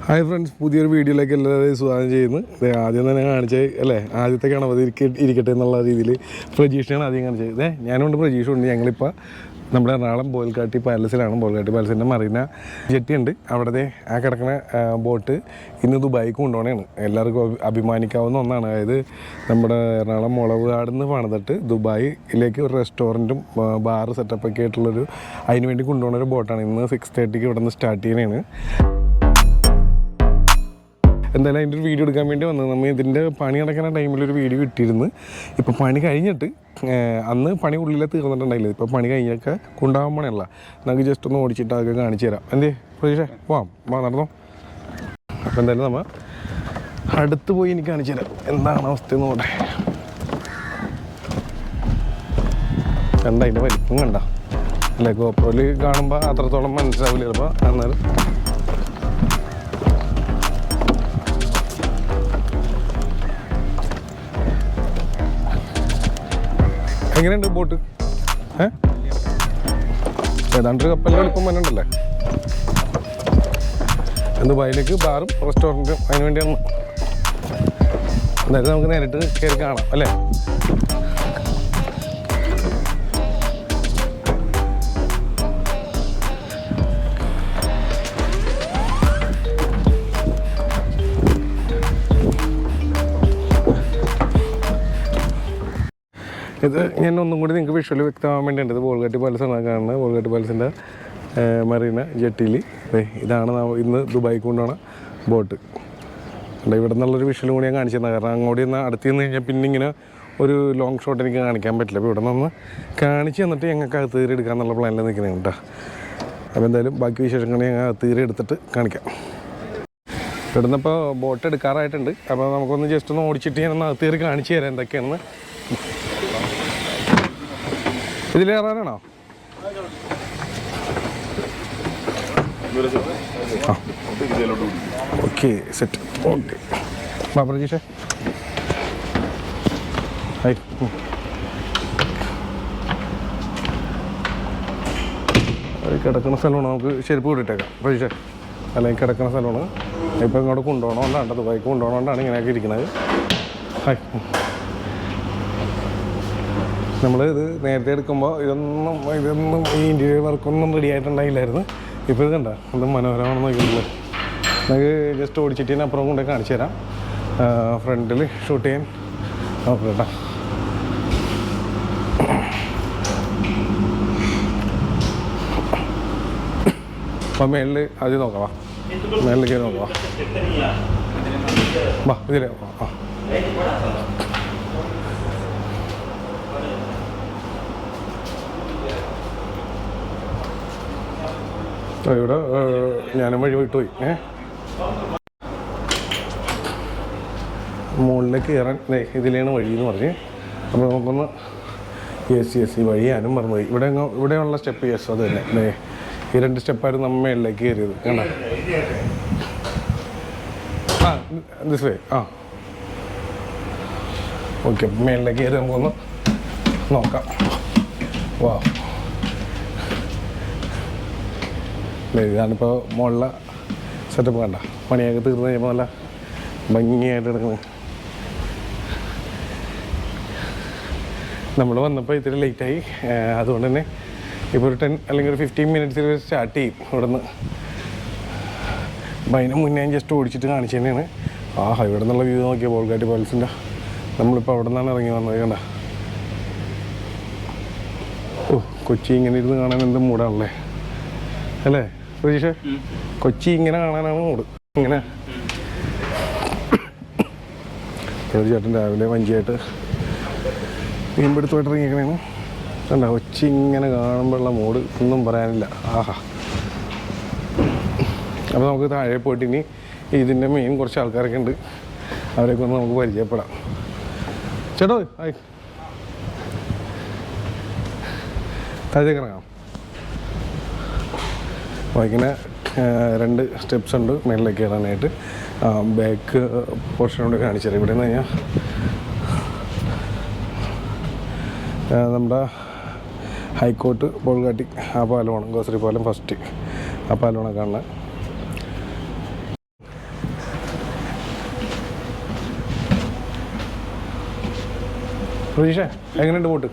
Hi friends, പുതിയൊരു വീഡിയോയിലേക്ക് എല്ലാവരെയും സ്വാഗതം ചെയ്യുന്നു. ആദ്യം തന്നെ കാണിച്ചത് അല്ലേ, ആദ്യത്തെ ഗണപതി ഇരിക്കട്ടെ എന്നുള്ള രീതിയിൽ പ്രജീഷാണ് ആദ്യം കാണിച്ചത്. ഞാനുണ്ട്, പ്രജീഷുണ്ട്. ഞങ്ങളിപ്പോൾ നമ്മുടെ എറണാകുളം ബോയൽക്കാട്ടി പാലസിലാണ്. ബോയൽക്കാട്ടി പാലസിൻ്റെ മറീന ജെട്ടിയുണ്ട്. അവിടുത്തെ ആ കിടക്കുന്ന ബോട്ട് ഇന്ന് ദുബായിക്ക് കൊണ്ടുപോകണതാണ്. എല്ലാവർക്കും അഭിമാനിക്കാവുന്ന ഒന്നാണ്. അതായത് നമ്മുടെ എറണാകുളം മുളവുകാട് നിന്ന് പണിതിട്ട് ദുബായിലേക്ക് ഒരു റെസ്റ്റോറൻറ്റും ബാർ സെറ്റപ്പൊക്കെ ആയിട്ടുള്ളൊരു അതിന് വേണ്ടി കൊണ്ടുപോകുന്ന ഒരു ബോട്ടാണ്. ഇന്ന് 6:30 ഇവിടെ നിന്ന് സ്റ്റാർട്ട് ചെയ്യണതാണ്. എന്തായാലും അതിൻ്റെ ഒരു വീഡിയോ എടുക്കാൻ വേണ്ടി വന്നത്. നമ്മൾ ഇതിൻ്റെ പണി നടക്കുന്ന ടൈമിലൊരു വീഡിയോ ഇട്ടിരുന്നു. ഇപ്പോൾ പണി കഴിഞ്ഞിട്ട് അന്ന് പണി ഉള്ളിലെ തീർന്നിട്ടുണ്ടായില്ല. ഇപ്പോൾ പണി കഴിഞ്ഞൊക്കെ കൊണ്ടുപോകാൻ പണിയല്ല. നമുക്ക് ജസ്റ്റ് ഒന്ന് ഓടിച്ചിട്ട് അതൊക്കെ കാണിച്ചു തരാം. എന്തേ പ്രതീക്ഷ, വാ നടന്നോ. അപ്പോൾ എന്തായാലും നമ്മൾ അടുത്ത് പോയി എനിക്ക് കാണിച്ചു തരാം എന്താണ് അവസ്ഥ എന്ന് നോട്ടെ. കണ്ട അതിൻ്റെ വലിപ്പം കണ്ട അല്ലേ, ഗോപ്രോയിൽ കാണുമ്പോൾ അത്രത്തോളം മനസ്സിലാവില്ല ചിലപ്പോൾ. അന്നേരം എങ്ങനെയുണ്ട് ബോട്ട്? ഏതാണ്ടൊരു കപ്പലിൻ്റെ എളുപ്പം വന്നിട്ടുണ്ടല്ലേ. ദുബായിലേക്ക് ബാറും റെസ്റ്റോറൻറ്റും അതിന് വേണ്ടിയാണ്. എന്തായാലും നമുക്ക് നേരിട്ട് കയറി കാണാം അല്ലേ. ഇത് ഞാൻ ഒന്നും കൂടി നിങ്ങൾക്ക് വിഷ്വൽ വ്യക്തമാകാൻ വേണ്ടിയുണ്ട്. ഇത് ബോൾഗാട്ടി പാലസാണ് കാണുന്നത്. ബോൾഗാട്ടി പാലസിൻ്റെ മറീന ജെട്ടിയിൽ ഇതാണ് ഇന്ന് ദുബായിക്ക് കൊണ്ടുപോകണ ബോട്ട്. ഇവിടെ നിന്നുള്ളൊരു വിഷ്വലും കൂടി ഞാൻ കാണിച്ചു തന്നെ. കാരണം അങ്ങോട്ട് നിന്ന് അടുത്ത് നിന്ന് കഴിഞ്ഞാൽ പിന്നെ ഇങ്ങനെ ഒരു ലോങ് ഷോട്ട് എനിക്ക് കാണിക്കാൻ പറ്റില്ല. അപ്പോൾ ഇവിടെ നിന്ന് കാണിച്ച് തന്നിട്ട് ഞങ്ങൾക്ക് അകത്ത് കയറി എടുക്കാമെന്നുള്ള പ്ലാനിൽ നിൽക്കുന്നത് കേട്ടോ. അപ്പോൾ എന്തായാലും ബാക്കി വിശേഷങ്ങൾ ഞങ്ങൾ അകത്ത് കയറി എടുത്തിട്ട് കാണിക്കാം. ഇവിടെ നിന്ന് ഇപ്പോൾ ബോട്ട് എടുക്കാറായിട്ടുണ്ട്. അപ്പോൾ നമുക്കൊന്ന് ജസ്റ്റ് ഒന്ന് ഓടിച്ചിട്ട് ഞാനൊന്ന് അകത്ത് കയറി കാണിച്ചു തരാം എന്തൊക്കെയാണെന്ന്. ഇതിലേറാനാണോ? Okay, set. ഓക്കെ, പ്രജീഷേ ഹായ്. കിടക്കുന്ന സ്ഥലമാണ്. നമുക്ക് ചെരുപ്പ് കൂടിയിട്ടേക്കാം പ്രജീഷേ. അല്ലെങ്കിൽ കിടക്കുന്ന സ്ഥലമാണ്. ഇപ്പം ഇങ്ങോട്ട് കൊണ്ടുപോകണോണ്ടാണ്, ദുബായിക്ക് കൊണ്ടുപോകണോണ്ടാണ് ഇങ്ങനെയൊക്കെ ഇരിക്കുന്നത്. ഹായ്. നമ്മൾ ഇത് നേരത്തെ എടുക്കുമ്പോൾ ഇതൊന്നും ഈ ഇൻറ്റീരിയർ വർക്കൊന്നും റെഡി ആയിട്ടുണ്ടായില്ലായിരുന്നു. ഇപ്പോൾ ഇത് കണ്ട എന്ത് മനോഹരമാണെന്ന് നോക്കിയിട്ടുള്ളത്. നമുക്ക് ജസ്റ്റ് ഓടിച്ചിട്ട് തന്നെ അപ്പുറം കൊണ്ടുപോയി കാണിച്ചു തരാം. ഫ്രണ്ടിൽ ഷൂട്ട് ചെയ്യാൻ നോക്കാം കേട്ടോ. അപ്പം മേളിൽ ആദ്യം നോക്കാം. വാ മേളിൽ കയറി നോക്കാം. വാ ഇതിലേ ആ ഇവിടെ ഞാനും വഴി വിട്ടുപോയി. മുകളിലേക്ക് കയറാൻ ഇതിലാണ് വഴി എന്ന് പറഞ്ഞ്. അപ്പോൾ നമുക്കൊന്ന് യെസ് വഴി ഞാനും മറന്നുപോയി. ഇവിടെയുള്ള സ്റ്റെപ്പ് യെസ് അത് തന്നെ. ഈ 2 സ്റ്റെപ്പായിരുന്നു നമ്മൾ മേളിലേക്ക് കയറിയത്. കണ്ട ദിസ് വേ. ഓക്കെ, മേളിലേക്ക് കയറി നമുക്കൊന്ന് നോക്കാം. വാ, ഇതാണിപ്പോൾ മുകളിലെ സെറ്റപ്പ്. കണ്ട പണിയൊക്കെ തീർന്നു കഴിയുമ്പോൾ നല്ല ഭംഗിയായിട്ട് എടുക്കുന്നത്. നമ്മൾ വന്നപ്പോൾ ഇത്തിരി ലേറ്റായി. അതുകൊണ്ട് തന്നെ ഇപ്പോൾ ഒരു 10 അല്ലെങ്കിൽ ഒരു 15 മിനിറ്റ്സിൽ സ്റ്റാർട്ട് ചെയ്യും ഇവിടെ നിന്ന്. അപ്പം അതിന് മുന്നേ ഞാൻ ജസ്റ്റ് ഓടിച്ചിട്ട് കാണിച്ചു തന്നെയാണ്. ഇവിടെ നിന്നുള്ള വ്യൂ നോക്കിയാൽ ബോൾഗാട്ടി പാലസിൻ്റെ. നമ്മളിപ്പോൾ അവിടെ നിന്നാണ് ഇറങ്ങി വന്നത്. കണ്ട കൊച്ചി ഇങ്ങനെ ഇരുന്ന് കാണാൻ എന്ത് മൂടാണല്ലേ അല്ലേ പ്രതീക്ഷ? കൊച്ചി ഇങ്ങനെ കാണാനാണ് മൂട്. ഇങ്ങനെ ഒരു ചേട്ടൻ രാവിലെ വഞ്ചിയായിട്ട് മീൻപിടുത്തമായിട്ട് ഇറങ്ങിയിരിക്കണേന്ന് കണ്ട. കൊച്ചി ഇങ്ങനെ കാണുമ്പോഴുള്ള മൂട് ഒന്നും പറയാനില്ല. അപ്പോൾ നമുക്ക് താഴെ പോയിട്ട് ഇനി ഇതിൻ്റെ മെയിൻ കുറച്ച് ആൾക്കാരൊക്കെ ഉണ്ട്. അവരെയൊക്കെ ഒന്ന് നമുക്ക് പരിചയപ്പെടാം. ചേട്ടോ ആയി താഴേക്ക് ഇറങ്ങാം. ഇങ്ങനെ 2 സ്റ്റെപ്സ് ഉണ്ട് മേളിലേക്ക് കയറാനായിട്ട്. ബാക്ക് പോർഷനോട് കാണിച്ചു തരാം. ഇവിടെ നിന്ന് കഴിഞ്ഞാൽ നമ്മുടെ ഹൈക്കോർട്ട് ബോൾഗാട്ടി ആ പാലമാണ്. ഗോശ്രീ പാലം ഫസ്റ്റ് ആ പാലമാണ് കാണുന്നത്. പ്രതീക്ഷ എങ്ങനെയുണ്ട് ബോട്ട്?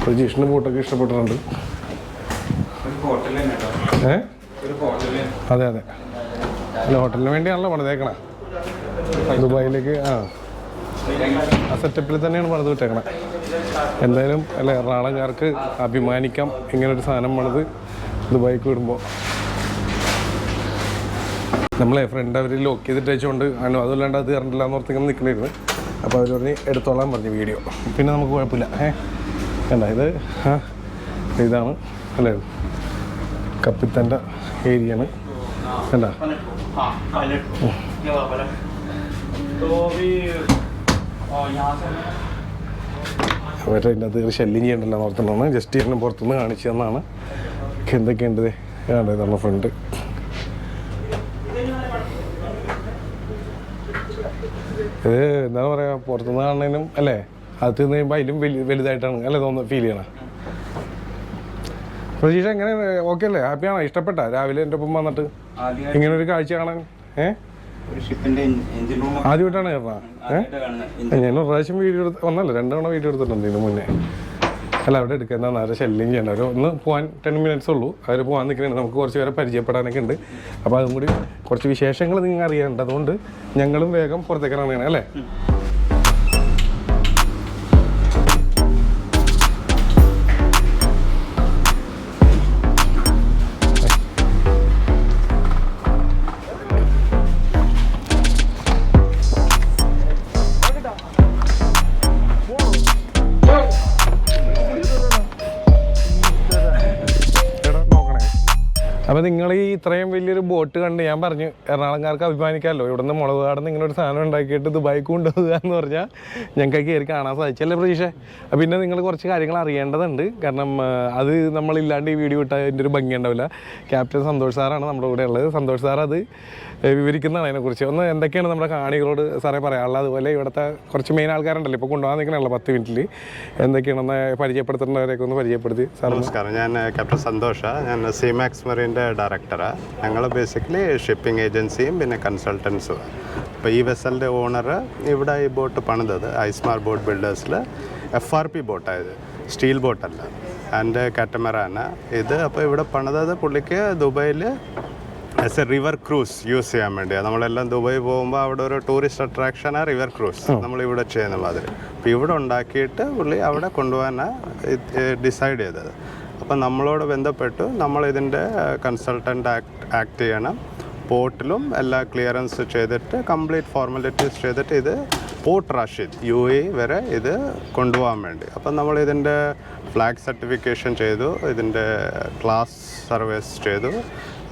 പ്രജീഷിന് ബോട്ടൊക്കെ ഇഷ്ടപ്പെട്ടിട്ടുണ്ട്. അതെ അതെ, അല്ല ഹോട്ടലിന് വേണ്ടിയാണല്ലോ പണിതേക്കണേ ദുബായിലേക്ക്. ആ സെറ്റപ്പിൽ തന്നെയാണ് പണിത് വിട്ടേക്കണേ. എന്തായാലും അല്ല എറണാകുളംകാർക്ക് അഭിമാനിക്കാം ഇങ്ങനൊരു സാധനം പണിത് ദുബായിക്ക് വിടുമ്പോൾ. നമ്മളെ ഫ്രണ്ട് അവർ ലോക്ക് ചെയ്തിട്ട് വെച്ചുകൊണ്ട് അതുമല്ലാണ്ട് അത് കറണ്ടില്ല എന്ന് ഓർത്തിങ്ങനെ നിൽക്കണമായിരുന്നു. അപ്പോൾ അവർ പറഞ്ഞ് എടുത്തോളാൻ പറഞ്ഞു വീഡിയോ. പിന്നെ നമുക്ക് കുഴപ്പമില്ല. വേണ്ട ഇത് ഇതാണ് അല്ലേ കപ്പിത്തൻ്റെ ഏരിയയാണ്. വേണ്ട അവരുടെ അതിൻ്റെ അത് ശല്യം ചെയ്യണ്ടല്ലോ ഓർത്തുകൊണ്ടാണ് ജസ്റ്റ് ഇതിനെ പുറത്തുനിന്ന് കാണിച്ചു തന്നാണ്. എന്തൊക്കെയുണ്ട് വേണ്ട ഇതാണ് ഫ്രണ്ട്. ഇത് എന്താ പറയുക പുറത്തുനിന്ന് കാണുന്നതിനും അല്ലേ അത് തിന്ന് കഴിയുമ്പോൾ അതിലും വലുതായിട്ടാണ് അല്ലേ തോന്നുന്നത് ഫീൽ ചെയ്യണം. പ്രതീക്ഷ എങ്ങനെ ഓക്കെ അല്ലേ? ഹാപ്പിയാണോ? ഇഷ്ടപ്പെട്ടാ രാവിലെ എൻ്റെ ഒപ്പം വന്നിട്ട് ഇങ്ങനൊരു കാഴ്ച കാണാൻ? ആദ്യമായിട്ടാണ് കയറണ? ഞാൻ ഒരു പ്രാവശ്യം വീഡിയോ എടുത്ത് വന്നല്ലോ, 2 തവണ വീഡിയോ എടുത്തിട്ടുണ്ട് ഇതിന് മുന്നേ. അല്ല അവിടെ എടുക്കുക എന്താ നേരെ ശല്യം ചെയ്യണ്ട. ഒരു ഒന്ന് പോകാൻ 10 മിനിറ്റ്സ് ഉള്ളൂ. അവർ പോകാൻ നിൽക്കുന്നുണ്ട്. നമുക്ക് കുറച്ച് പേരെ പരിചയപ്പെടാനൊക്കെ ഉണ്ട്. അപ്പോൾ അതും കൂടി കുറച്ച് വിശേഷങ്ങൾ നിങ്ങൾ അറിയാനുണ്ട്. അതുകൊണ്ട് ഞങ്ങളും വേഗം പുറത്തേക്ക് ഇറങ്ങുകയാണ് അല്ലേ? അപ്പോൾ നിങ്ങൾ ഈ ഇത്രയും വലിയൊരു ബോട്ട് കണ്ട് ഞാൻ പറഞ്ഞു എറണാകുളംകാർക്ക് അഭിമാനിക്കാമല്ലോ. ഇവിടുന്ന് മുളക് കാടുന്ന് ഇങ്ങനെ ഒരു സാധനം ഉണ്ടാക്കിയിട്ട് ദുബായിക്ക് കൊണ്ടുപോകുക എന്ന് പറഞ്ഞാൽ ഞങ്ങൾക്ക് കയറി കാണാൻ സാധിച്ചല്ലേ പ്രതീക്ഷ? പിന്നെ നിങ്ങൾ കുറച്ച് കാര്യങ്ങൾ അറിയേണ്ടതുണ്ട്. കാരണം അത് നമ്മളില്ലാണ്ട് ഈ വീഡിയോ ഇട്ടാൽ അതിൻ്റെ ഒരു ഭംഗി ഉണ്ടാവില്ല. ക്യാപ്റ്റൻ സന്തോഷ് സാറാണ് നമ്മുടെ കൂടെ ഉള്ളത്. സന്തോഷ് സാർ അത് വിവരിക്കുന്നതാണ് അതിനെക്കുറിച്ച്. ഒന്ന് എന്തൊക്കെയാണ് നമ്മുടെ കാണികളോട് സാറേ പറയാനുള്ളത്? അതുപോലെ ഇവിടുത്തെ കുറച്ച് മെയിൻ ആൾക്കാരുണ്ടല്ലോ ഇപ്പോൾ കൊണ്ടുപോകാൻ നിൽക്കണല്ലോ 10 മിനിറ്റിൽ, എന്തൊക്കെയാണെന്ന് പരിചയപ്പെടുത്തേണ്ടവരെയൊക്കെ ഒന്ന് പരിചയപ്പെടുത്തി. സാർ നമസ്കാരം, ഞാൻ ക്യാപ്റ്റൻ സന്തോഷ്. ഞാൻ സീമാക്സ് മറീൻ്റെ ഡയറക്ടറാണ്. ഞങ്ങൾ ബേസിക്കലി ഷിപ്പിംഗ് ഏജൻസിയും പിന്നെ കൺസൾട്ടൻസും. അപ്പോൾ ഈ വെസലിൻ്റെ ഓണർ ഇവിടെ ഈ ബോട്ട് പണിതത് ഐസ്മാർ ബോട്ട് ബിൽഡേഴ്സിൽ FRP ബോട്ടായത്, സ്റ്റീൽ ബോട്ടല്ല. ആൻഡ് കാറ്റമറാണ് ഇത്. അപ്പോൾ ഇവിടെ പണിതത് പുള്ളിക്ക് ദുബൈയിൽ as a river cruise use ചെയ്യാൻ വേണ്ടിയാണ്. നമ്മളെല്ലാം ദുബായ് പോകുമ്പോൾ അവിടെ ഒരു ടൂറിസ്റ്റ് അട്രാക്ഷനാണ് റിവർ ക്രൂസ്, നമ്മളിവിടെ ചെയ്യുന്ന മാതിരി. അപ്പോൾ ഇവിടെ ഉണ്ടാക്കിയിട്ട് പുള്ളി അവിടെ കൊണ്ടുപോകാനാണ് ഡിസൈഡ് ചെയ്തത്. അപ്പം നമ്മളോട് ബന്ധപ്പെട്ടു. നമ്മളിതിൻ്റെ കൺസൾട്ടൻ്റ് ആക്ട് ചെയ്യണം. പോർട്ടിലും എല്ലാ ക്ലിയറൻസ് ചെയ്തിട്ട് കംപ്ലീറ്റ് ഫോർമാലിറ്റീസ് ചെയ്തിട്ട് ഇത് പോർട്ട് റാഷിദ് UAE വരെ ഇത് കൊണ്ടുപോകാൻ വേണ്ടി. അപ്പം നമ്മളിതിൻ്റെ ഫ്ലാഗ് സർട്ടിഫിക്കേഷൻ ചെയ്തു, ഇതിൻ്റെ ക്ലാസ് സർവീസ് ചെയ്തു.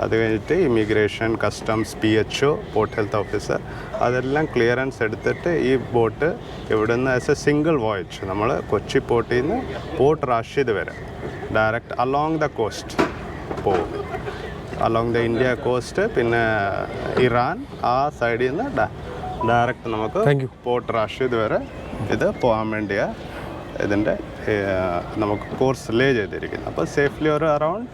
അത് കഴിഞ്ഞിട്ട് immigration, customs, PHO, port health officer അതെല്ലാം ക്ലിയറൻസ് എടുത്തിട്ട് ഈ ബോട്ട് ഇവിടുന്ന് ആസ് എ സിംഗിൾ വോയേജ് നമ്മൾ കൊച്ചി പോർട്ടിൽ നിന്ന് പോർട്ട് റാഷിദ് വരെ ഡയറക്റ്റ് അലോങ് ദ കോസ്റ്റ് പോകും. അലോങ് ദ ഇന്ത്യ കോസ്റ്റ്, പിന്നെ ഇറാൻ ആ സൈഡിൽ നിന്ന് ഡയറക്റ്റ് നമുക്ക് പോർട്ട് റാഷിദ് വരെ ഇത് പോകാൻ വേണ്ടിയാണ് ഇതിൻ്റെ നമുക്ക് കോഴ്സ് ലേ ചെയ്തിരിക്കുന്നത്. അപ്പോൾ സേഫ്ലി ഒരു അറൗണ്ട്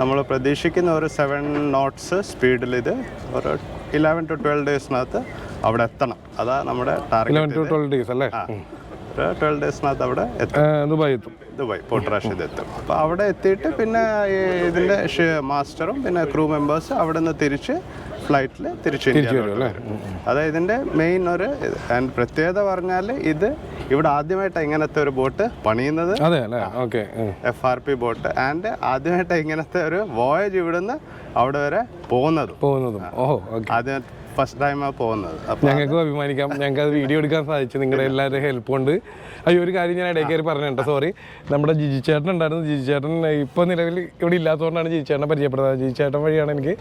നമ്മൾ പ്രതീക്ഷിക്കുന്ന ഒരു 7 knots സ്പീഡിൽ ഇത് ഒരു 11 to 12 ഡേയ്സിനകത്ത് അവിടെ എത്തണം. അതാ നമ്മുടെ ടാർഗറ്റ്. 11 to 12 days അല്ലേ? 12 ഡേയ്സിനകത്ത് അവിടെ ദുബായ് പോർട്ട് റാഷിദ് എത്തും. അപ്പോൾ അവിടെ എത്തിയിട്ട് പിന്നെ ഇതിൻ്റെ മാസ്റ്ററും പിന്നെ ക്രൂ മെമ്പേഴ്സ് അവിടെ നിന്ന് തിരിച്ച് ഫ്ലൈറ്റിൽ തിരിച്ച് അതായത് ഇതിൻ്റെ മെയിൻ ഒരു പ്രത്യേകത പറഞ്ഞാൽ ഇത് ഇവിടെ ആദ്യമായിട്ടാണ് ഇങ്ങനത്തെ ഒരു ബോട്ട് പണിയുന്നത്, FRP ബോട്ട്. ആൻഡ് ആദ്യമായിട്ടാണ് ഇങ്ങനത്തെ ഒരു വോയേജ് ഇവിടുന്ന് അവിടെ വരെ പോകുന്നതും ആദ്യം ഫസ്റ്റ് ടൈമാണ് പോകുന്നത്. ഞങ്ങൾക്ക് അഭിമാനിക്കാം. ഞങ്ങൾക്ക് അത് വീഡിയോ എടുക്കാൻ സാധിച്ചു നിങ്ങളുടെ എല്ലാവരുടെ ഹെൽപ്പ് കൊണ്ട്. ഒരു കാര്യം ഞാൻ ഇടയിൽ കയറി പറഞ്ഞിട്ടുണ്ട്, സോറി. നമ്മുടെ ജിജി ചേട്ടൻ ഉണ്ടായിരുന്നു. ജിജി ചേട്ടൻ ഇപ്പോൾ നിലവിൽ ഇവിടെ ഇല്ലാത്തതുകൊണ്ടാണ് ജിജി ചേട്ടനെ പരിചയപ്പെടുന്നത്. ജിജി ചേട്ടൻ വഴിയാണ് എനിക്ക്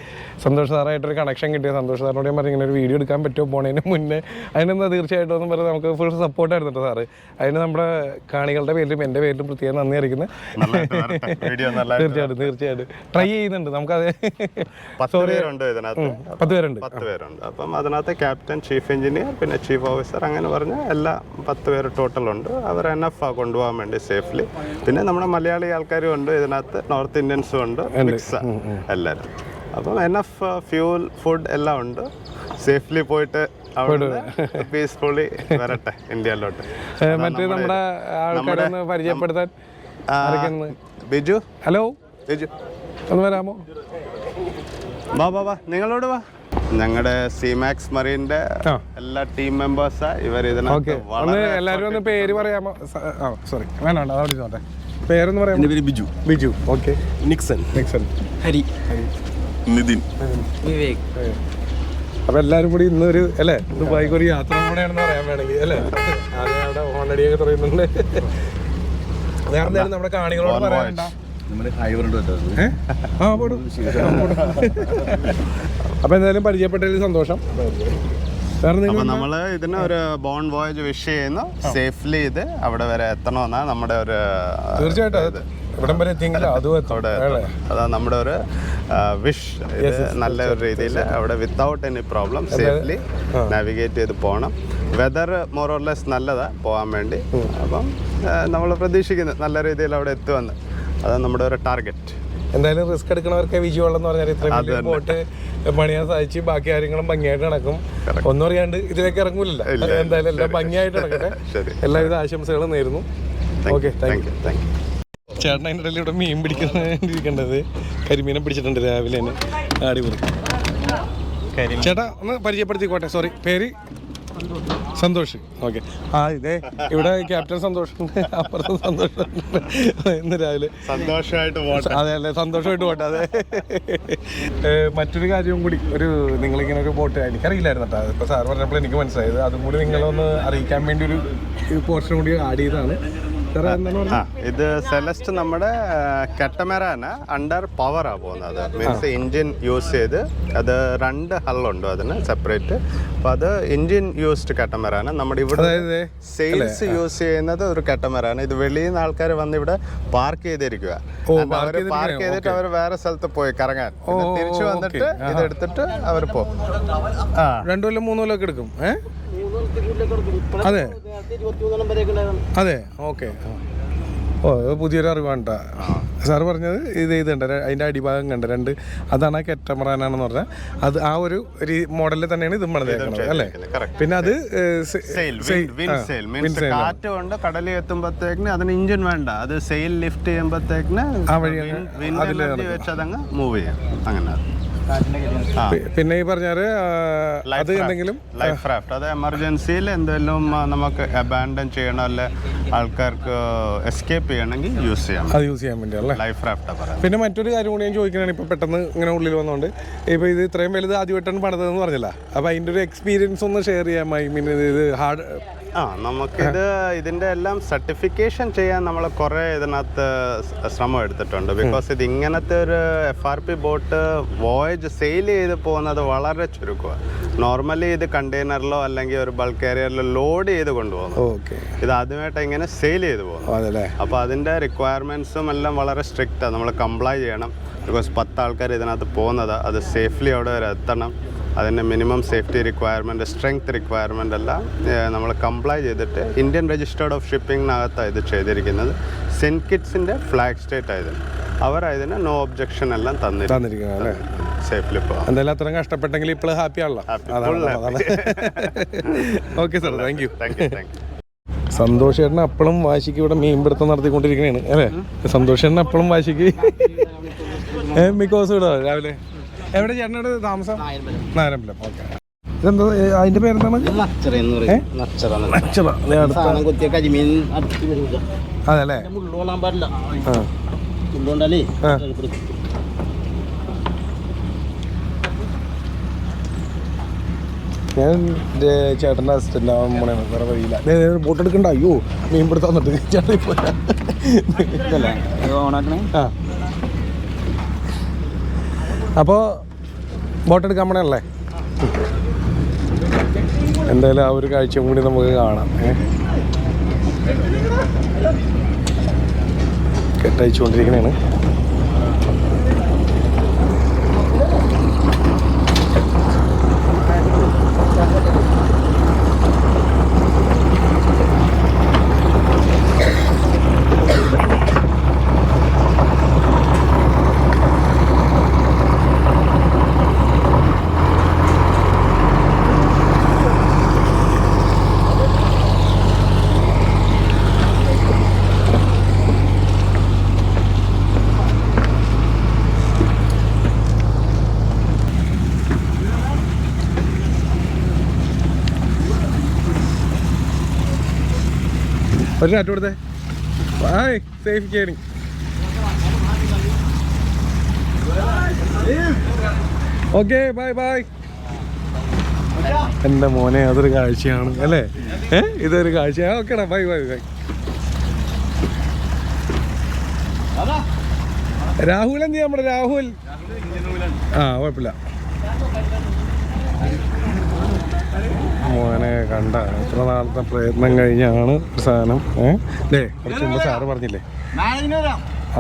സന്തോഷ് സാറായിട്ടൊരു കണക്ഷൻ കിട്ടിയത്. സന്തോഷ് സാറിനോട് ഞാൻ പറഞ്ഞു ഇങ്ങനെ ഒരു വീഡിയോ എടുക്കാൻ പറ്റുമോ പോണതിന് മുന്നേ. അതിനെന്താ തീർച്ചയായിട്ടും ഒന്നും പറഞ്ഞാൽ നമുക്ക് ഫുൾ സപ്പോർട്ടായിരുന്നു കേട്ടോ സാറ്. അതിന് നമ്മുടെ കാണികളുടെ പേരിലും എൻ്റെ പേരിലും പ്രത്യേകം നന്ദി അറിയിക്കുന്നത്. തീർച്ചയായിട്ടും ട്രൈ ചെയ്യുന്നുണ്ട്. നമുക്കത് 10 പേരുണ്ട്. അപ്പം അതിനകത്ത് ക്യാപ്റ്റൻ, ചീഫ് എഞ്ചിനീയർ, പിന്നെ ചീഫ് ഓഫീസർ, അങ്ങനെ പറഞ്ഞ എല്ലാ 10 പേര് ടോട്ടലുണ്ട്. അവർ എനഫ് കൊണ്ടുപോകാൻ വേണ്ടി സേഫ്ലി. പിന്നെ നമ്മുടെ മലയാളി ആൾക്കാരും ഉണ്ട് ഇതിനകത്ത്, നോർത്ത് ഇന്ത്യൻസും ഉണ്ട്, മിക്സ് എല്ലാവരും. അപ്പം എനഫ് ഫ്യൂൽ ഫുഡ് എല്ലാം ഉണ്ട്. സേഫ്ലി പോയിട്ട് അവിടെ പീസ്ഫുള്ളി വരട്ടെ ഇന്ത്യയിലോട്ട്. മറ്റേ നമ്മുടെ ആൾക്കാരെ ഒന്ന് പരിചയപ്പെടുത്താൻ ബിജു. ഹലോ ബിജു ഒന്ന് വരാമോ? വാ നിങ്ങളോട് വാ. ഞങ്ങളുടെ സിമാക്സ് മറീൻ്റെ എല്ലാ ടീം മെമ്പേഴ്സാ ഇവർ ഇതിനകത്ത്. എല്ലാവരും ഒന്ന് പേര് പറയാമോ? സോറി വേണ്ട അതോടെ ചോട്ടെ. പേരൊന്ന് പറയാം. എൻ്റെ പേര് ബിജു. ബിജു. ഓക്കെ. നിക്സൺ. ഹരി. നിതിൻ. വിവേക്. അപ്പൊ എല്ലാരും കൂടി ഇന്നൊരു അല്ലേ ദുബായിക്ക് ഒരു യാത്ര കൂടെയാണെന്ന് പറയാൻ വേണമെങ്കിൽ അല്ലേ. ആദ്യം അവിടെ ഹോണടിയൊക്കെ പറയുന്നുണ്ട്. വേറെ നമ്മുടെ കാണികളോട് പറയണ്ട. അപ്പൊ എന്തായാലും പരിചയപ്പെട്ടതിൽ സന്തോഷം. അപ്പൊ നമ്മള് ഇതിന് ഒരു ബോൺ വോയേജ് വിഷ് ചെയ്യുന്നു. സേഫ്ലി ഇത് അവിടെ വരെ എത്തണമെന്നാ നമ്മുടെ ഒരു തീർച്ചയായിട്ടും ഇവിടം വരെ എത്തിയെങ്കിൽ അതാ നമ്മുടെ ഒരു വിഷ്. ഇത് നല്ല ഒരു രീതിയിൽ അവിടെ without any problem safely navigate ചെയ്ത് പോകണം. വെതർ മോറോർലെസ് നല്ലതാ പോകാൻ വേണ്ടി. അപ്പം നമ്മൾ പ്രതീക്ഷിക്കുന്നു നല്ല രീതിയിൽ അവിടെ എത്തുമെന്ന്. അതാണ് നമ്മുടെ ഒരു ടാർഗറ്റ്. എന്തായാലും റിസ്ക് എടുക്കണവർക്ക് വിജയവെള്ളം എന്ന് പറഞ്ഞാൽ ഇത്രയും വലിയ ബോട്ട് പണിയാൻ സാധിച്ച് ബാക്കി കാര്യങ്ങളും ഭംഗിയായിട്ട് നടക്കും. ഒന്നും അറിയാണ്ട് ഇതിലേക്ക് ഇറങ്ങൂലല്ലോ. എന്തായാലും എല്ലാം ഭംഗിയായിട്ട് നടക്കട്ടെ. എല്ലാവിധ ആശംസകളും നേരുന്നു. Okay, thank you. ചേട്ടൻ അതിൻ്റെ ഇടയിൽ ഇവിടെ മീൻ പിടിക്കുന്നിരിക്കേണ്ടത് കരിമീനെ പിടിച്ചിട്ടുണ്ട് രാവിലെ തന്നെ. അടിപൊളി. ചേട്ടാ ഒന്ന് പരിചയപ്പെടുത്തിക്കോട്ടെ. സോറി, പേര് സന്തോഷ്. ഓക്കെ. ഇതേ ഇവിടെ ക്യാപ്റ്റൻ സന്തോഷ് ഉണ്ട്, അപ്പുറത്ത് സന്തോഷ് ഉണ്ട്. ഇന്ന് രാവിലെ അതെ അല്ലേ, സന്തോഷമായിട്ട് പോട്ടെ. അതെ. മറ്റൊരു കാര്യവും കൂടി, നിങ്ങളിങ്ങനെ ഒരു ബോട്ട് എനിക്കറിയില്ലായിരുന്നു കേട്ടോ. ഇപ്പോൾ സാർ പറഞ്ഞപ്പോൾ എനിക്ക് മനസ്സിലായത്. അതും കൂടി നിങ്ങളൊന്ന് അറിയിക്കാൻ വേണ്ടി ഒരു പോർഷൻ കൂടി ആഡ് ചെയ്തതാണ്. ഇത് സെലസ്റ്റ് നമ്മുടെ കെട്ടമറാന അണ്ടർ പവറാണ് പോകുന്നത്. മീൻസ് എൻജിൻ യൂസ് ചെയ്ത് അത് 2 ഹള്ളുണ്ട് അതിന് സെപ്പറേറ്റ്. അപ്പം അത് എൻജിൻ യൂസ്ഡ് കെട്ടമറാന. നമ്മുടെ ഇവിടെ സെയിൽസ് യൂസ് ചെയ്യുന്നത് ഒരു കെട്ടമറാന. ഇത് വെളിയിൽ നിന്ന് ആൾക്കാർ വന്ന് ഇവിടെ പാർക്ക് ചെയ്തിരിക്കുക. അവർ പാർക്ക് ചെയ്തിട്ട് അവർ വേറെ സ്ഥലത്ത് പോയി കറങ്ങാൻ തിരിച്ചു വന്നിട്ട് ഇത് എടുത്തിട്ട് അവർ പോകും. 2 കൊല്ലം 3 കൊല്ലം ഒക്കെ എടുക്കും. അതെ അതെ. ഓക്കെ. പുതിയൊരു അറിവാണ് കേട്ടോ. സാറ് പറഞ്ഞത് ഇതുണ്ട്, അതിൻ്റെ അടിഭാഗം കണ്ട് 2 അതാണ് ആ കെറ്റമറാനാണെന്ന് പറഞ്ഞാൽ. അത് ആ ഒരു മോഡലിൽ തന്നെയാണ് ഇത് പണിതേക്കുന്നത് അല്ലേ. പിന്നെ അത് കാറ്റ് കൊണ്ട് കടലിൽ എത്തുമ്പോഴത്തേക്കിന് അതിന് ഇഞ്ചിൻ വേണ്ട. അത് സെയിൽ ലിഫ്റ്റ് ചെയ്യുമ്പോഴത്തേക്കിന് ആ വഴി വെച്ചതങ്ങ് മൂവ് ചെയ്യാം. അങ്ങനെ. പിന്നെ ഈ പറഞ്ഞാല് അത് എന്തെങ്കിലും ലൈഫ് റാഫ്റ്റ്, അത് എമർജൻസിയിൽ എന്തെങ്കിലും നമുക്ക് അബാൻഡൻ ചെയ്യണം അല്ലെ ആൾക്കാർക്ക് എസ്കേപ്പ് ചെയ്യണമെങ്കിൽ യൂസ് ചെയ്യാം. അത് യൂസ് ചെയ്യാൻ വേണ്ടിയല്ലേ ലൈഫ് റാഫ്റ്റ്. പിന്നെ മറ്റൊരു കാര്യം കൂടി ഞാൻ ചോദിക്കുകയാണ്. ഇപ്പൊ പെട്ടെന്ന് ഇങ്ങനെ ഉള്ളിൽ വന്നോണ്ട് ഇപ്പൊ ഇത് ഇത്രയും വലുത് ആദ്യമായിട്ടാണ് പണിതെന്ന് പറഞ്ഞില്ല. അപ്പൊ അതിന്റെ ഒരു എക്സ്പീരിയൻസ് ഒന്ന് ഷെയർ ചെയ്യാം. ഐ മീൻ ഇത് ഹാർഡ് നമുക്കിത് ഇതിൻ്റെ എല്ലാം സർട്ടിഫിക്കേഷൻ ചെയ്യാൻ നമ്മൾ കുറേ ഇതിനകത്ത് ശ്രമം എടുത്തിട്ടുണ്ട്. ബിക്കോസ് ഇത് ഇങ്ങനത്തെ ഒരു FRP ബോട്ട് വോയേജ് സെയിൽ ചെയ്ത് പോകുന്നത് വളരെ ചുരുക്കമാണ്. നോർമലി ഇത് കണ്ടെയ്നറിലോ അല്ലെങ്കിൽ ഒരു ബൾക്ക് കാരിയറിലോ ലോഡ് ചെയ്ത് കൊണ്ടുപോകുന്നു. ഇത് ആദ്യമായിട്ട് ഇങ്ങനെ സെയിൽ ചെയ്ത് പോകുന്നു. അപ്പോൾ അതിൻ്റെ റിക്വയർമെൻറ്റ്സും എല്ലാം വളരെ സ്ട്രിക്റ്റാണ്. നമ്മൾ കംപ്ലൈ ചെയ്യണം. ബിക്കോസ് 10 ആൾക്കാർ ഇതിനകത്ത് പോകുന്നത് അത് സേഫ്ലി അവിടെ വരെ എത്തണം. അതിൻ്റെ minimum safety requirement, strength requirement എല്ലാം നമ്മൾ കംപ്ലൈ ചെയ്തിട്ട് ഇന്ത്യൻ രജിസ്റ്റേർഡ് ഓഫ് ഷിപ്പിങ്ങിനകത്താണ് ഇത് ചെയ്തിരിക്കുന്നത്. സെൻകിറ്റ്സിൻ്റെ ഫ്ലാഗ് സ്റ്റേറ്റ് ആയതിന് അവർ അതിന് നോ ഒബ്ജക്ഷൻ എല്ലാം തന്നിരിക്കുന്നത് സേഫ്ലി പോകാം. എന്തായാലും അത്രയും കഷ്ടപ്പെട്ടെങ്കിൽ ഇപ്പോൾ ഹാപ്പി ആണല്ലോ. Okay sir, thank you. Santhosh ചേട്ടൻ അപ്പോഴും വാശിക്ക് ഇവിടെ മീൻപിടുത്തം നടത്തിക്കൊണ്ടിരിക്കുകയാണ് അല്ലേ. സന്തോഷ് ചേട്ടൻ അപ്പോഴും വാശിക്ക് മിക്കവാസും ഇവിടെ രാവിലെ. എവിടെ ചേട്ടനോട് താമസം? നായരമ്പലം. ഓക്കെ. ഇതെന്താ അതിന്റെ പേരെന്താണ്? അതെല്ലേ. ഞാൻ ചേട്ടൻ്റെ അസിസ്റ്റന്റ് ആവാൻ പോണേണ്. വേറെ വഴിയില്ല. ബോട്ട് എടുക്കണ്ട. അയ്യോ മീൻ പിടുത്തം വന്നിട്ട് ചേട്ടൻ പോയാ. അപ്പോൾ ബോട്ട് എടുക്കാൻ പോണല്ലേ. എന്തായാലും ആ ഒരു കാഴ്ചയും കൂടി നമുക്ക് കാണാം. കെട്ടയച്ചുകൊണ്ടിരിക്കണേണ്. ഒരു ടാറ്റ കൊടുത്തേ. Hi, safe caring. Okay, bye bye. എൻ്റെ മോനെ അതൊരു കാഴ്ചയാണ് അല്ലേ? ഇതൊരു കാഴ്ചയാണ്. ഓക്കേടാ, ബൈ ബൈ ബൈ. രാഹുൽ എന്ത് ചെയ്യാൻ? നമ്മുടെ രാഹുൽ കുഴപ്പമില്ല. മോനെ കണ്ട എത്ര നാളത്തെ പ്രയത്നം കഴിഞ്ഞാണ് സാധനം. കുറച്ച് മുമ്പ് സാറ് പറഞ്ഞില്ലേ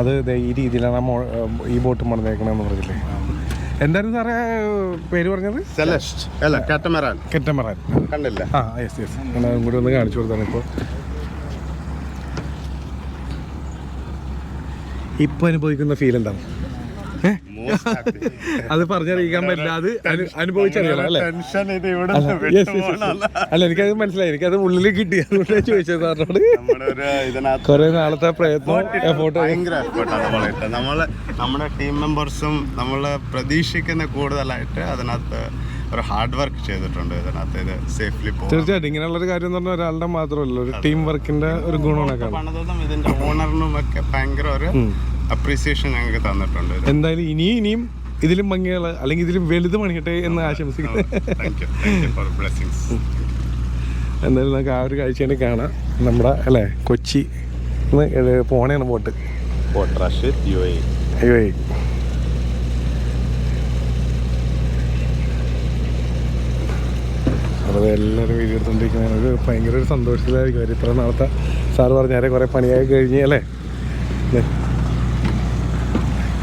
അത് ഈ രീതിയിലാണ് ഈ ബോട്ട് മണന്നേക്കണമെന്ന് പറഞ്ഞില്ലേ? എന്തായിരുന്നു സാറേ പേര് പറഞ്ഞത്? കാറ്റമറാൻ. കാറ്റമറാൻ കണ്ടില്ല? Yes yes. അതും കൂടി ഒന്ന് കാണിച്ചു കൊടുത്താണ് ഇപ്പോൾ അനുഭവിക്കുന്ന ഫീൽ എന്താണ്? അത് പറഞ്ഞറിയിക്കാൻ പറ്റില്ല, അത് അനുഭവിച്ചറിയണം അല്ലേ? അല്ല, എനിക്കത് മനസ്സിലായി, എനിക്കത് ഉള്ളിൽ കിട്ടി, അതുകൊണ്ട് ചോദിച്ചത് സാറിനോട്. കുറെ നാളത്തെ പ്രയത്നം, എഫോർട്ട്, നമ്മുടെ ടീം മെമ്പേഴ്സും നമ്മൾ പ്രതീക്ഷിക്കുന്ന കൂടുതലായിട്ട് അതിനകത്ത് ഒരു ഹാർഡ് വർക്ക് ചെയ്തിട്ടുണ്ട്. ഇതിനകത്ത് ഇത് സേഫ്ലി പോകും. തീർച്ചയായിട്ടും ഇങ്ങനെയുള്ളൊരു കാര്യം എന്ന് പറഞ്ഞാൽ ഒരാളുടെ മാത്രമല്ല, ഒരു ടീം വർക്കിന്റെ ഒരു ഗുണമൊക്കെ പണിതും ഇതിന്റെ ഓണറിനും ഒക്കെ ഭയങ്കര ഒരു അപ്രീസിയേഷൻ ഞങ്ങൾക്ക് തന്നിട്ടുണ്ട്. എന്തായാലും ഇനിയും ഇതിലും ഭംഗികൾ അല്ലെങ്കിൽ ഇതിലും വലുത് പണിയട്ടെ എന്ന് ആശംസിക്കുന്നു. എന്തായാലും നമുക്ക് ആ ഒരു കാഴ്ചയാണ് കാണാം. നമ്മുടെ അല്ലേ കൊച്ചി പോണേണ് ബോട്ട്. അത് എല്ലാവരും വീഡിയോ എടുത്തോണ്ടിരിക്കുന്ന ഒരു ഭയങ്കര ഒരു സന്തോഷത്തിലായിരിക്കും അവർ. ഇത്ര നാളത്തെ സാറ് പറഞ്ഞാൽ കുറേ പണിയായി കഴിഞ്ഞ് അല്ലേ?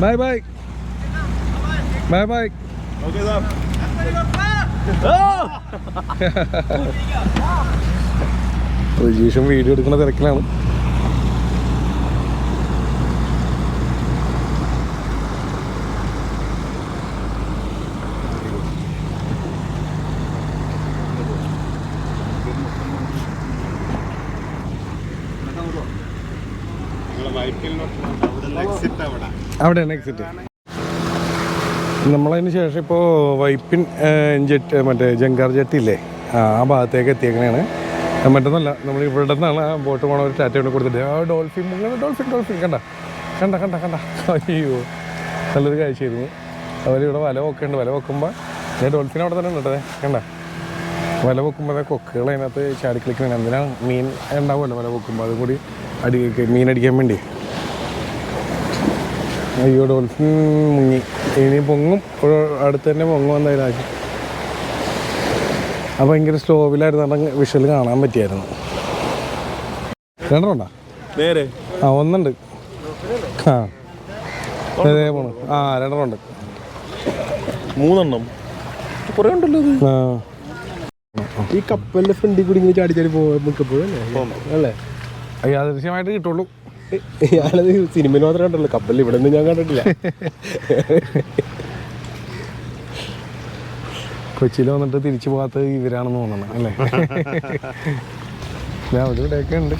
Bye bye bye bye. പ്രജീഷും വീഡിയോ എടുക്കുന്ന തിരക്കിലാണ്. അവിടെയാണ് എക്സിറ്റ്. നമ്മളതിന് ശേഷം ഇപ്പോൾ വൈപ്പിൻ മറ്റേ ജങ്കാർ ജെട്ടില്ലേ, ആ ഭാഗത്തേക്ക് എത്തിയേക്കണേണ്. മറ്റൊന്നല്ല, നമ്മൾ ഇവിടെ നിന്നാണ് ആ ബോട്ട് പോകണ ഒരു ടാറ്റ കൊണ്ട് കൊടുത്തിട്ട് ആ ഡോൾഫിൻ കണ്ട. അയ്യോ, നല്ലൊരു കാഴ്ചയായിരുന്നു. അവരിവിടെ വല വെക്കുന്നുണ്ട്. വല വെക്കുമ്പോൾ ഡോൾഫിൻ അവിടെ തന്നെ ഉണ്ട്. കണ്ട, വല വെക്കുമ്പോൾ കൊക്കുകൾ അതിനകത്ത് ചാടിക്കളിക്കണം. എന്തിനാണ് മീൻ ഉണ്ടാവുമല്ലോ വല വെക്കുമ്പോൾ, അതും കൂടി മീൻ അടിക്കാൻ വേണ്ടി. അയ്യോ, ഡോൾഫിൻ മുങ്ങി. ഇനി പൊങ്ങും, അടുത്ത് തന്നെ പൊങ്ങും എന്തായാലും. അത് ഭയങ്കര സ്ലോവിലായിരുന്നു, വിഷ്വൽ കാണാൻ പറ്റിയായിരുന്നു. രണ്ടെണ്ണ നേരെ ഒന്നുണ്ട്. നേരെ പോണു. രണ്ടെണ്ണം ഉണ്ട്. 3 കുറേ ഉണ്ടല്ലോ. ഈ കപ്പലിന്റെ ഫ്രണ്ടിൽ കൂടി ഇങ്ങനെ ചാടി പോയല്ലേ? യാദൃശ്യമായിട്ട് കിട്ടുള്ളൂ. ഞാനത് സിനിമയിൽ മാത്രമേ കണ്ടുള്ളൂ, കപ്പലിൽ ഇവിടെ ഒന്നും ഞാൻ കണ്ടിട്ടില്ല. കൊച്ചിയിൽ വന്നിട്ട് തിരിച്ചു പോകാത്തത് ഇവരാണെന്ന് തോന്നണം അല്ലേ? അവിടെ ഇവിടെയൊക്കെ ഉണ്ട്.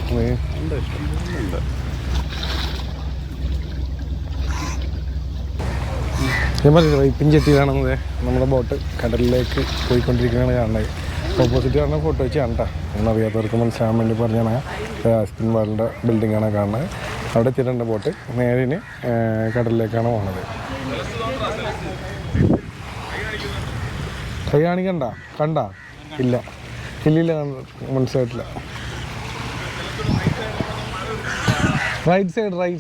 ഞാൻ പറഞ്ഞില്ല, വൈപ്പിൻ ജെട്ടിയിലാണെന്നത് നമ്മുടെ ബോട്ട് കടലിലേക്ക് പോയിക്കൊണ്ടിരിക്കുന്നതാണ് കാണുന്നത്. ഓപ്പോസിറ്റ് കാണുന്ന ഫോട്ടോ വെച്ച് കാണട്ടാ, അറിയാത്തവർക്ക് മനസ്സിലാകാൻ വേണ്ടി പറഞ്ഞാണ്. ആസ്പിൻ വാളിൻ്റെ ബിൽഡിങ്ങാണ് കാണുന്നത്. അവിടെ എത്തിയിട്ടുണ്ട് ബോട്ട്. നേരിന് കടലിലേക്കാണ് പോകുന്നത്. കൈ കാണിക്കണ്ട? ഇല്ല മനസ്സിലായിട്ടില്ല. റൈറ്റ്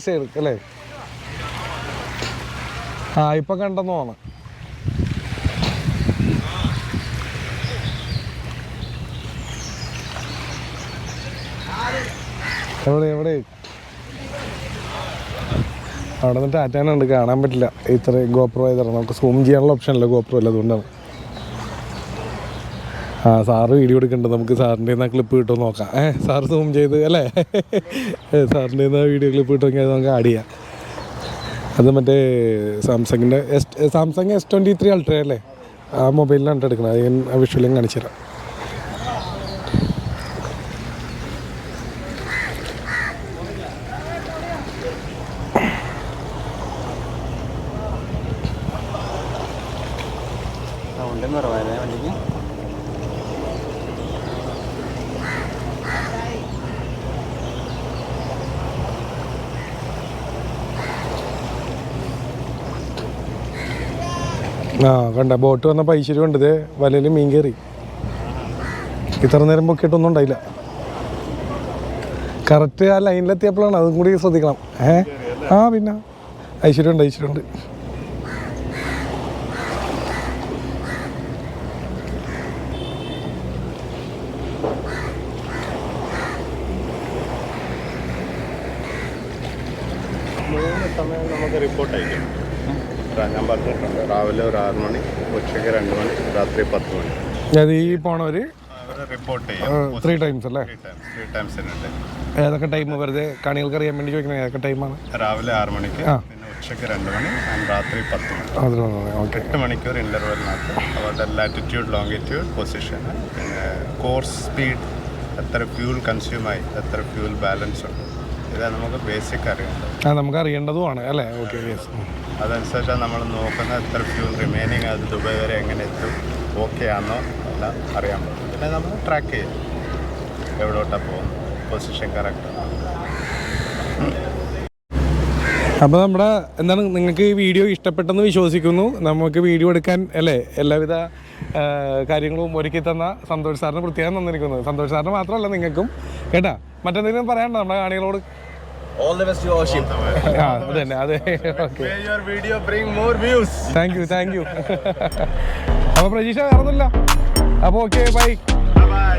സൈഡ് അല്ലേ? ഇപ്പം കണ്ടെന്ന് തോന്നുന്നു. എവിടെ അവിടെ നിന്ന് ടാറ്റാനുണ്ട്, കാണാൻ പറ്റില്ല. ഇത്ര ഗോപ്രോ ആയതാണ്, നമുക്ക് സൂം ചെയ്യാനുള്ള ഓപ്ഷനല്ല ഗോപ്രോ അല്ല, അതുകൊണ്ടാണ്. സാറ് വീഡിയോ എടുക്കുന്നുണ്ട്, നമുക്ക് സാറിൻ്റെ നിന്ന് ക്ലിപ്പ് കിട്ടുമെന്ന് നോക്കാം. സാറ് സൂം ചെയ്ത് അല്ലേ? സാറിൻ്റെ നിന്ന് വീഡിയോ ക്ലിപ്പ് കിട്ടുമെങ്കിൽ അത് നമുക്ക് ആഡ് ചെയ്യാം. അത് മറ്റേ സാംസങ്ങിൻ്റെ സാംസങ് S23 അൾട്ര അല്ലേ? ആ മൊബൈലിലാണ് എടുക്കുന്നത്. അത് ഞാൻ വിഷ്വലും കാണിച്ചു തരാം. ആ കണ്ട ബോട്ട് വന്നപ്പോൾ ഐശ്വര്യം ഉണ്ട്, ഇത് വലയിൽ മീൻ കയറി. ഇത്ര നേരം പൊക്കിയിട്ടൊന്നും ഉണ്ടായില്ല. കറക്റ്റ് ആ ലൈനിലെത്തിയപ്പോഴാണ്, അതും കൂടി ശ്രദ്ധിക്കണം. ആ പിന്നെ ഐശ്വര്യമുണ്ട്, ഐശ്വര്യമുണ്ട്. സമയം നമുക്ക് റിപ്പോർട്ട് അയക്കും. ഞാൻ പറഞ്ഞിട്ടുണ്ട്, രാവിലെ ഒരു 6 മണി, ഉച്ചയ്ക്ക് 2 മണി, രാത്രി 10 മണി. അത് ഈ പോണവര് റിപ്പോർട്ട് ചെയ്യും 3 ടൈംസ് അല്ലേ? 3 ടൈംസിനുണ്ട്. ഏതൊക്കെ ടൈം വെറുതെ കാണികൾക്ക് അറിയാൻ വേണ്ടി ചോദിക്കുന്നത്? ഏതൊക്കെ ടൈമാണ്? രാവിലെ 6 മണിക്ക്, പിന്നെ ഉച്ചയ്ക്ക് 2 മണി, രാത്രി 10 മണി. ഓക്കെ. 8 മണിക്കൂർ ഇൻ്റർവെല്ലിനകത്ത് അവരുടെ ലാറ്റിറ്റ്യൂഡ്, ലോങ്ങിറ്റ്യൂഡ്, പൊസിഷന്, പിന്നെ കോഴ്സ് സ്പീഡ്, എത്ര ഫ്യൂൽ കൺസ്യൂമായി, എത്ര ഫ്യൂൽ ബാലൻസ് ഉണ്ട്, ഇതാണ് നമുക്ക് ബേസിക് അറിയേണ്ടത്. നമുക്ക് അറിയേണ്ടതുമാണ് അല്ലേ? Okay, yes. അതനുസരിച്ചാണ് നമ്മൾ നോക്കുന്നത്, എത്ര ഫ്യൂൽ റിമൈനിങ്, അത് ദുബായ് വരെ എങ്ങനെ എത്തും, ഓക്കെ ആണോ എല്ലാം അറിയാൻ പറ്റും. പിന്നെ നമ്മൾ ട്രാക്ക് ചെയ്യും എവിടോട്ടാണ് പോകുന്നത്, പൊസിഷൻ കറക്റ്റ്. അപ്പോൾ നമ്മുടെ എന്താണ്, നിങ്ങൾക്ക് ഈ വീഡിയോ ഇഷ്ടപ്പെട്ടെന്ന് വിശ്വസിക്കുന്നു. നമുക്ക് വീഡിയോ എടുക്കാൻ അല്ലേ എല്ലാവിധ കാര്യങ്ങളും ഒരുക്കി തന്ന സന്തോഷ് സാറിന് പ്രത്യേകം തന്നിരിക്കുന്നത്. സന്തോഷ് സാറിന് മാത്രമല്ല, നിങ്ങൾക്കും കേട്ടാ. മറ്റെന്തെങ്കിലും പറയാനുണ്ടോ നമ്മുടെ കാണികളോട്? All the best to your ship. അത് തന്നെ, അതെ. Okay, May your video bring more views. Thank you. അപ്പോൾ പ്രതീക്ഷ വേറൊന്നുമില്ല. അപ്പോൾ ഓക്കെ, ബൈ. Bye bye.